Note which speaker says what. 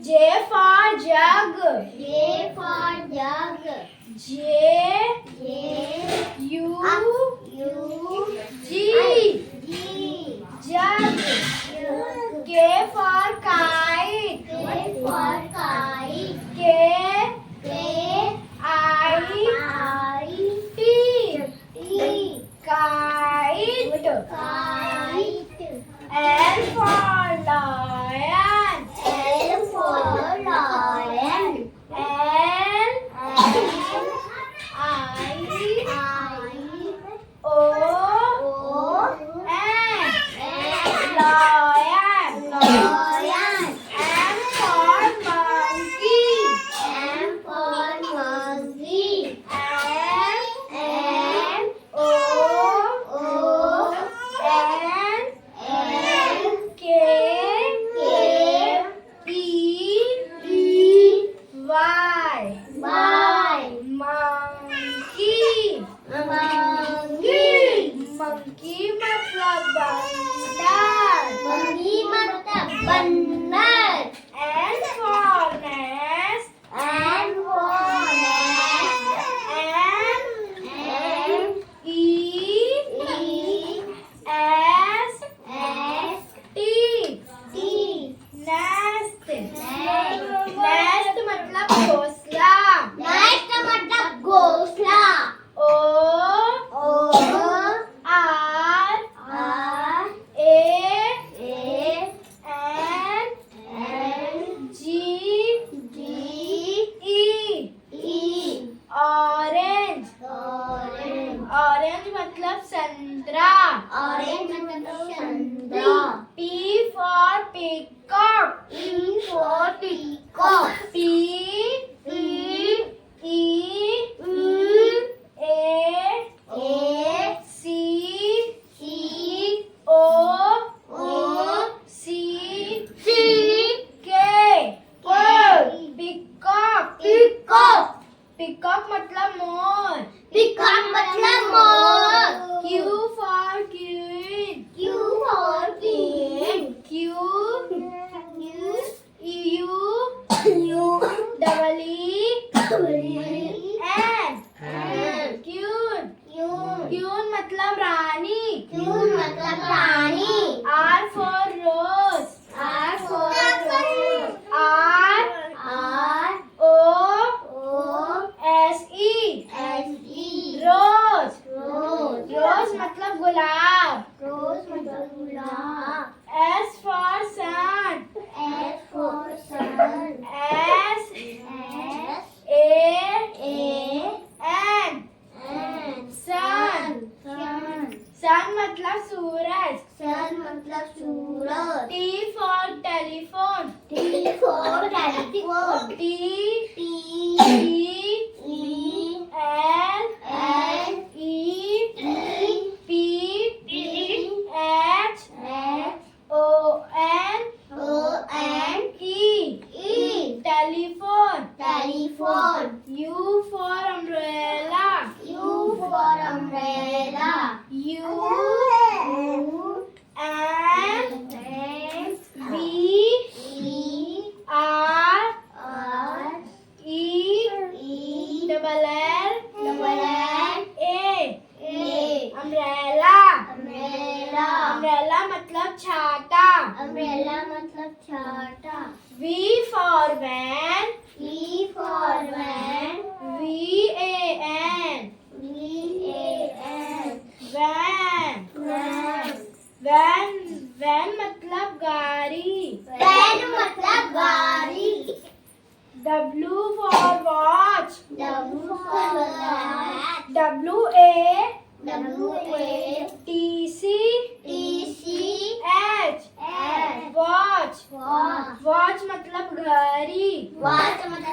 Speaker 1: J for jug.
Speaker 2: J for jug.
Speaker 1: U G jug. K for kite.
Speaker 2: K for kite.
Speaker 1: K I T kite. L for lion.
Speaker 2: L for lion.
Speaker 1: L I O N lion.
Speaker 2: Lion.
Speaker 1: M for monkey.
Speaker 2: M for monkey.
Speaker 1: N O N K E Y monkey. Monkey मतलब बंदर.
Speaker 2: Monkey मतलब बंदर.
Speaker 1: N for nest.
Speaker 2: N for nest.
Speaker 1: N E S T nest. Nest मतलब घोंसला.
Speaker 2: Nest मतलब घोंसला.
Speaker 1: O R A N G E orange. Orange मतलब संतरा.
Speaker 2: Orange मतलब संतरा.
Speaker 1: P for peacock.
Speaker 2: P for peacock.
Speaker 1: P E A C O C K peacock. Peacock मतलब मोर.
Speaker 2: Peacock मतलब मोर.
Speaker 1: Q for queen.
Speaker 2: Q for queen.
Speaker 1: Q U double E N queen. Queen मतलब रानी.
Speaker 2: Queen मतलब रानी.
Speaker 1: R for rose.
Speaker 2: R for rose.
Speaker 1: R O S E rose. Rose मतलब गुलाब.
Speaker 2: Rose मतलब गुलाब.
Speaker 1: S for sun.
Speaker 2: S for sun.
Speaker 1: S A N sun. Sun मतलब सूरज.
Speaker 2: Sun मतलब सूरज.
Speaker 1: T for telephone.
Speaker 2: T for telephone.
Speaker 1: T
Speaker 2: E
Speaker 1: L E P H O N E telephone. U for umbrella.
Speaker 2: U for umbrella.
Speaker 1: U N B R E double L A umbrella. Umbrella मतलब छाता.
Speaker 2: Umbrella मतलब छाता.
Speaker 1: V for van.
Speaker 2: V for van.
Speaker 1: VAN
Speaker 2: Van.
Speaker 1: van मतलब गाड़ी.
Speaker 2: Van मतलब गाड़ी.
Speaker 1: W for watch.
Speaker 2: W for watch.
Speaker 1: WATCH watch.
Speaker 2: Watch.
Speaker 1: watch मतलब घड़ी.
Speaker 2: Watch मतलब